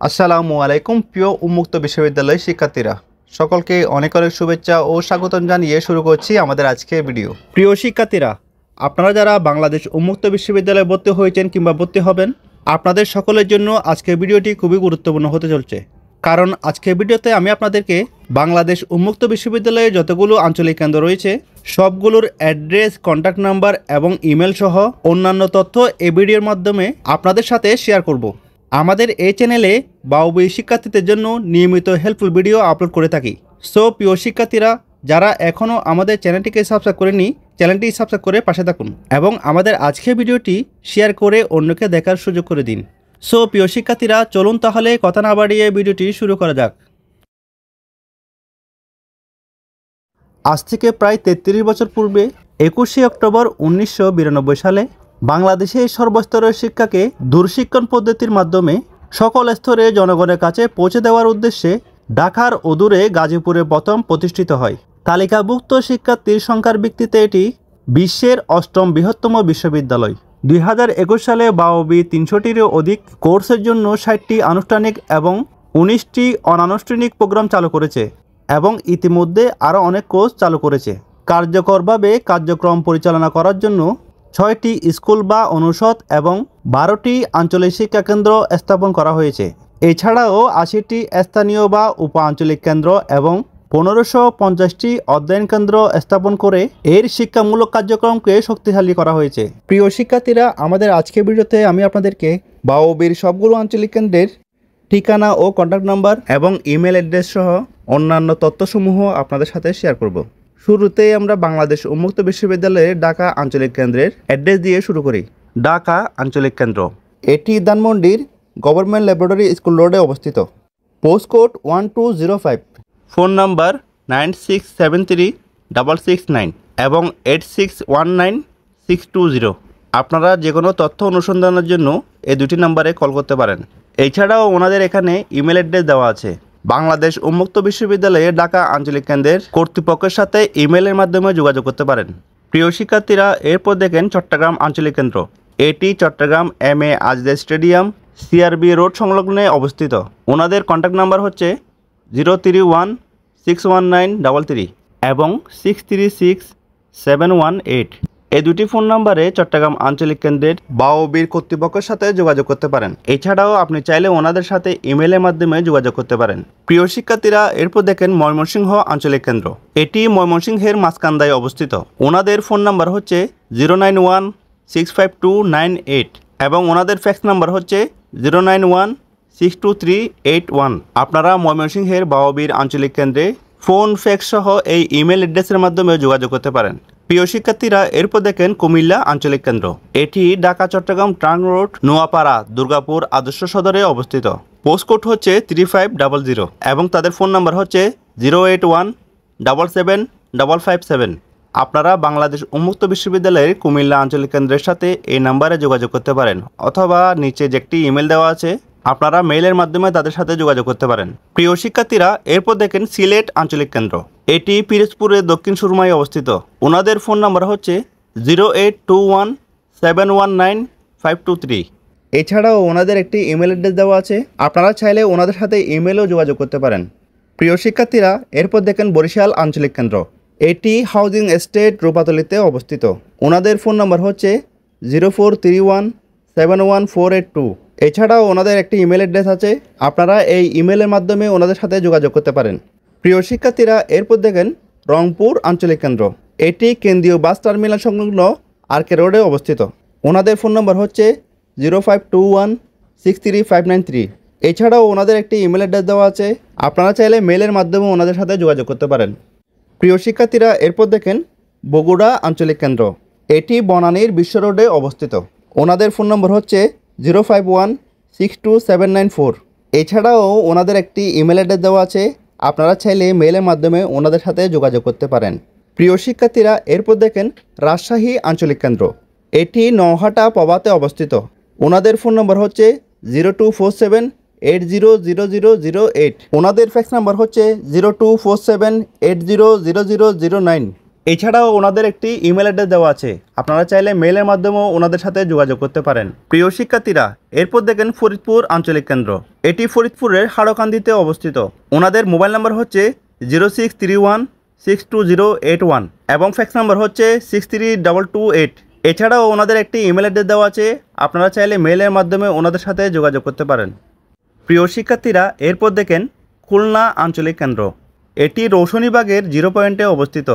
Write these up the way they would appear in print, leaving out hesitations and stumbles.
আসসালামু আলাইকুম প্রিয় উন্মুক্ত বিশ্ববিদ্যালয় শিক্ষার্থীরা, সকলকে অনেক অনেক শুভেচ্ছা ও স্বাগতম জানিয়ে শুরু করছি আমাদের আজকের ভিডিও। প্রিয় শিক্ষার্থীরা, আপনারা যারা বাংলাদেশ উন্মুক্ত বিশ্ববিদ্যালয়ে ভর্তি হয়েছেন কিংবা ভর্তি হবেন, আপনাদের সকলের জন্য আজকের ভিডিওটি খুবই গুরুত্বপূর্ণ হতে চলছে। কারণ আজকের ভিডিওতে আমি আপনাদেরকে বাংলাদেশ উন্মুক্ত বিশ্ববিদ্যালয়ে যতগুলো আঞ্চলিক কেন্দ্র রয়েছে সবগুলোর অ্যাড্রেস, কন্ট্যাক্ট নাম্বার এবং ইমেল সহ অন্যান্য তথ্য এই ভিডিওর মাধ্যমে আপনাদের সাথে শেয়ার করব। আমাদের এই চ্যানেলে বাউবি শিক্ষার্থীদের জন্য নিয়মিত হেল্পফুল ভিডিও আপলোড করে থাকি। সো প্রিয় শিক্ষার্থীরা, যারা এখনও আমাদের চ্যানেলটিকে সাবস্ক্রাইব করেনি, চ্যানেলটি সাবস্ক্রাইব করে পাশে থাকুন এবং আমাদের আজকের ভিডিওটি শেয়ার করে অন্যকে দেখার সুযোগ করে দিন। সো প্রিয় শিক্ষার্থীরা, চলুন তাহলে কথা না বাড়িয়ে ভিডিওটি শুরু করা যাক। আজ থেকে প্রায় 33 বছর পূর্বে 21শে অক্টোবর 1992 সালে বাংলাদেশে সর্বস্তরের শিক্ষাকে দূরশিক্ষণ পদ্ধতির মাধ্যমে সকল স্তরে জনগণের কাছে পৌঁছে দেওয়ার উদ্দেশ্যে ঢাকার অদূরে গাজীপুরে প্রথম প্রতিষ্ঠিত হয়। তালিকাভুক্ত শিক্ষার্থীর সংখ্যার ভিত্তিতে এটি বিশ্বের 8ম বৃহত্তম বিশ্ববিদ্যালয়। 2021 সালে বাউবি 300টিরও অধিক কোর্সের জন্য 60টি আনুষ্ঠানিক এবং 19টি অনানুষ্ঠানিক প্রোগ্রাম চালু করেছে এবং ইতিমধ্যে আরও অনেক কোর্স চালু করেছে। কার্যকরভাবে কার্যক্রম পরিচালনা করার জন্য 6টি স্কুল বা অনুষদ এবং 12টি আঞ্চলিক শিক্ষাকেন্দ্র স্থাপন করা হয়েছে। এছাড়াও 80টি স্থানীয় বা উপ আঞ্চলিক কেন্দ্র এবং 1550টি অধ্যয়ন কেন্দ্র স্থাপন করে এর শিক্ষামূলক কার্যক্রমকে শক্তিশালী করা হয়েছে। প্রিয় শিক্ষার্থীরা, আমাদের আজকের ভিডিওতে আমি আপনাদেরকে বাউবির সবগুলো আঞ্চলিক কেন্দ্রের ঠিকানা ও কন্ট্যাক্ট নাম্বার এবং ইমেল অ্যাড্রেস সহ অন্যান্য তথ্যসমূহ আপনাদের সাথে শেয়ার করব। শুরুতেই আমরা বাংলাদেশ উন্মুক্ত বিশ্ববিদ্যালয়ের ঢাকা আঞ্চলিক কেন্দ্রের অ্যাড্রেস দিয়ে শুরু করি। ঢাকা আঞ্চলিক কেন্দ্র, এটি ধানমন্ডির গভর্নমেন্ট ল্যাবরেটরি স্কুল রোডে অবস্থিত। পোস্ট কোড 1205, ফোন নাম্বার 96736669 এবং 86196220। আপনারা যে কোনো তথ্য অনুসন্ধানের জন্য এই দুটি নাম্বারে কল করতে পারেন। এছাড়াও ওনাদের এখানে ইমেল অ্যাড্রেস দেওয়া আছে। বাংলাদেশ উন্মুক্ত বিশ্ববিদ্যালয়ে ঢাকা আঞ্চলিক কেন্দ্রের কর্তৃপক্ষের সাথে ইমেলের মাধ্যমে যোগাযোগ করতে পারেন। প্রিয় শিক্ষার্থীরা, এরপর দেখেন চট্টগ্রাম আঞ্চলিক কেন্দ্র। এটি চট্টগ্রাম MA আজদের স্টেডিয়াম CRB রোড সংলগ্নে অবস্থিত। ওনাদের কন্ট্যাক্ট নাম্বার হচ্ছে 03161933 এবং 636718। এই দুটি ফোন নাম্বারে চট্টগ্রাম আঞ্চলিক কেন্দ্রের বাউবির কর্তৃপক্ষের সাথে যোগাযোগ করতে পারেন। এছাড়াও আপনি চাইলে ওনাদের সাথে ইমেলের মাধ্যমে যোগাযোগ করতে পারেন। প্রিয় শিক্ষার্থীরা, এরপর দেখেন ময়মনসিংহ আঞ্চলিক কেন্দ্র। এটি ময়মনসিংহের মাঝকান্দায় অবস্থিত। ওনাদের ফোন নাম্বার হচ্ছে 091652988 এবং ওনাদের ফ্যাক্স নাম্বার হচ্ছে 091623881। আপনারা ময়মনসিংহের বাউবির আঞ্চলিক কেন্দ্রে ফোন, ফ্যাক্স সহ এই ইমেল অ্যাড্রেসের মাধ্যমে যোগাযোগ করতে পারেন। প্রিয় শিক্ষার্থীরা, এরপর দেখেন কুমিল্লা আঞ্চলিক কেন্দ্র। এটি ঢাকা চট্টগ্রাম ট্রাঙ্ক রোড, নোয়াপাড়া, দুর্গাপুর আদর্শ সদরে অবস্থিত। পোস্ট কোড হচ্ছে 3500 এবং তাদের ফোন নাম্বার হচ্ছে 081777557। আপনারা বাংলাদেশ উন্মুক্ত বিশ্ববিদ্যালয়ের কুমিল্লা আঞ্চলিক কেন্দ্রের সাথে এই নাম্বারে যোগাযোগ করতে পারেন অথবা নিচে যে একটি ইমেল দেওয়া আছে আপনারা মেইলের মাধ্যমে তাদের সাথে যোগাযোগ করতে পারেন। প্রিয় শিক্ষার্থীরা, এরপর দেখেন সিলেট আঞ্চলিক কেন্দ্র। এটি পিরোজপুরের দক্ষিণ সুরমায় অবস্থিত। ওনাদের ফোন নাম্বার হচ্ছে 08217195223। এছাড়াও ওনাদের একটি ইমেল অ্যাড্রেস দেওয়া আছে। আপনারা চাইলে ওনাদের সাথে ইমেলও যোগাযোগ করতে পারেন। প্রিয় শিক্ষার্থীরা, এরপর দেখেন বরিশাল আঞ্চলিক কেন্দ্র। এটি হাউজিং এস্টেট রূপাতলিতে অবস্থিত। ওনাদের ফোন নাম্বার হচ্ছে 0431714882। এছাড়াও ওনাদের একটি ইমেল অ্যাড্রেস আছে। আপনারা এই ইমেলের মাধ্যমে ওনাদের সাথে যোগাযোগ করতে পারেন। প্রিয় শিক্ষার্থীরা, এরপর দেখেন রংপুর আঞ্চলিক কেন্দ্র। এটি কেন্দ্রীয় বাস টার্মিনাল সংলগ্ন RK রোডে অবস্থিত। ওনাদের ফোন নম্বর হচ্ছে 0521635593। এছাড়াও ওনাদের একটি ইমেল অ্যাড্রেস দেওয়া আছে। আপনারা চাইলে মেলের মাধ্যমে ওনাদের সাথে যোগাযোগ করতে পারেন। প্রিয় শিক্ষার্থীরা, এরপর দেখেন বগুড়া আঞ্চলিক কেন্দ্র। এটি বনানীর বিশ্ব রোডে অবস্থিত। ওনাদের ফোন নম্বর হচ্ছে 05162794। এছাড়াও ওনাদের একটি ইমেল অ্যাড্রেস দেওয়া আছে। আপনারা চাইলে মেলের মাধ্যমে ওনাদের সাথে যোগাযোগ করতে পারেন। প্রিয় শিক্ষার্থীরা, এরপর দেখেন রাজশাহী আঞ্চলিক কেন্দ্র। এটি নওহাটা পবাতে অবস্থিত। ওনাদের ফোন নম্বর হচ্ছে 0247800008। ওনাদের ফ্যাক্স নাম্বার হচ্ছে 0247800009। এছাড়াও ওনাদের একটি ইমেল অ্যাড্রেস দেওয়া আছে। আপনারা চাইলে মেইলের মাধ্যমেও ওনাদের সাথে যোগাযোগ করতে পারেন। প্রিয় শিক্ষার্থীরা, এরপর দেখেন ফরিদপুর আঞ্চলিক কেন্দ্র। এটি ফরিদপুরের হাড়কান্দিতে অবস্থিত। ওনাদের মোবাইল নাম্বার হচ্ছে 0631620881 এবং ফ্যাক্স নাম্বার হচ্ছে 63228। এছাড়াও ওনাদের একটি ইমেল অ্যাড্রেস দেওয়া আছে, আপনারা চাইলে মেইলের মাধ্যমে ওনাদের সাথে যোগাযোগ করতে পারেন। প্রিয় শিক্ষার্থীরা, এরপর দেখেন খুলনা আঞ্চলিক কেন্দ্র। এটি রৌশনীবাগের 0 পয়েন্টে অবস্থিত।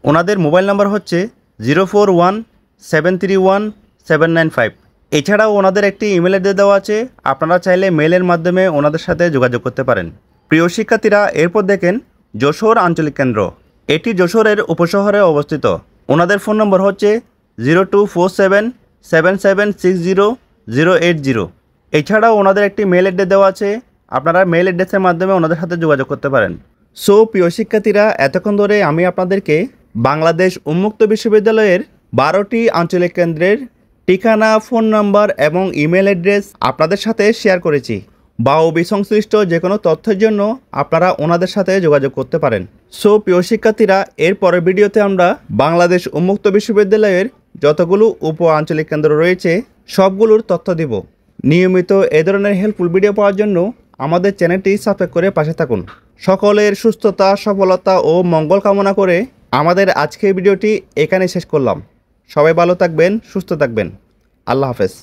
ওনাদের মোবাইল নাম্বার হচ্ছে 0417317995। এছাড়াও ওনাদের একটি ইমেল অ্যাড্রেস দেওয়া আছে, আপনারা চাইলে মেইলের মাধ্যমে ওনাদের সাথে যোগাযোগ করতে পারেন। প্রিয় শিক্ষার্থীরা, এরপর দেখেন যশোর আঞ্চলিক কেন্দ্র। এটি যশোরের উপশহরে অবস্থিত। ওনাদের ফোন নম্বর হচ্ছে 0247776080। এছাড়াও ওনাদের একটি মেইল অ্যাড্রেস দেওয়া আছে, আপনারা মেইল অ্যাড্রেসের মাধ্যমে ওনাদের সাথে যোগাযোগ করতে পারেন। সো প্রিয় শিক্ষার্থীরা, এতক্ষণ ধরে আমি আপনাদেরকে বাংলাদেশ উন্মুক্ত বিশ্ববিদ্যালয়ের 12টি আঞ্চলিক কেন্দ্রের ঠিকানা, ফোন নাম্বার এবং ইমেল অ্যাড্রেস আপনাদের সাথে শেয়ার করেছি। বাউবি সংশ্লিষ্ট যে কোনো তথ্যের জন্য আপনারা ওনাদের সাথে যোগাযোগ করতে পারেন। সো প্রিয় শিক্ষার্থীরা, এর পরের ভিডিওতে আমরা বাংলাদেশ উন্মুক্ত বিশ্ববিদ্যালয়ের যতগুলো উপ আঞ্চলিক কেন্দ্র রয়েছে সবগুলোর তথ্য দিব। নিয়মিত এ ধরনের হেল্পফুল ভিডিও পাওয়ার জন্য আমাদের চ্যানেলটি সাবস্ক্রাইব করে পাশে থাকুন। সকলের সুস্থতা, সফলতা ও মঙ্গল কামনা করে আমাদের আজকের ভিডিওটি এখানে শেষ করলাম। সবাই ভালো থাকবেন, সুস্থ থাকবেন। আল্লাহ হাফেজ।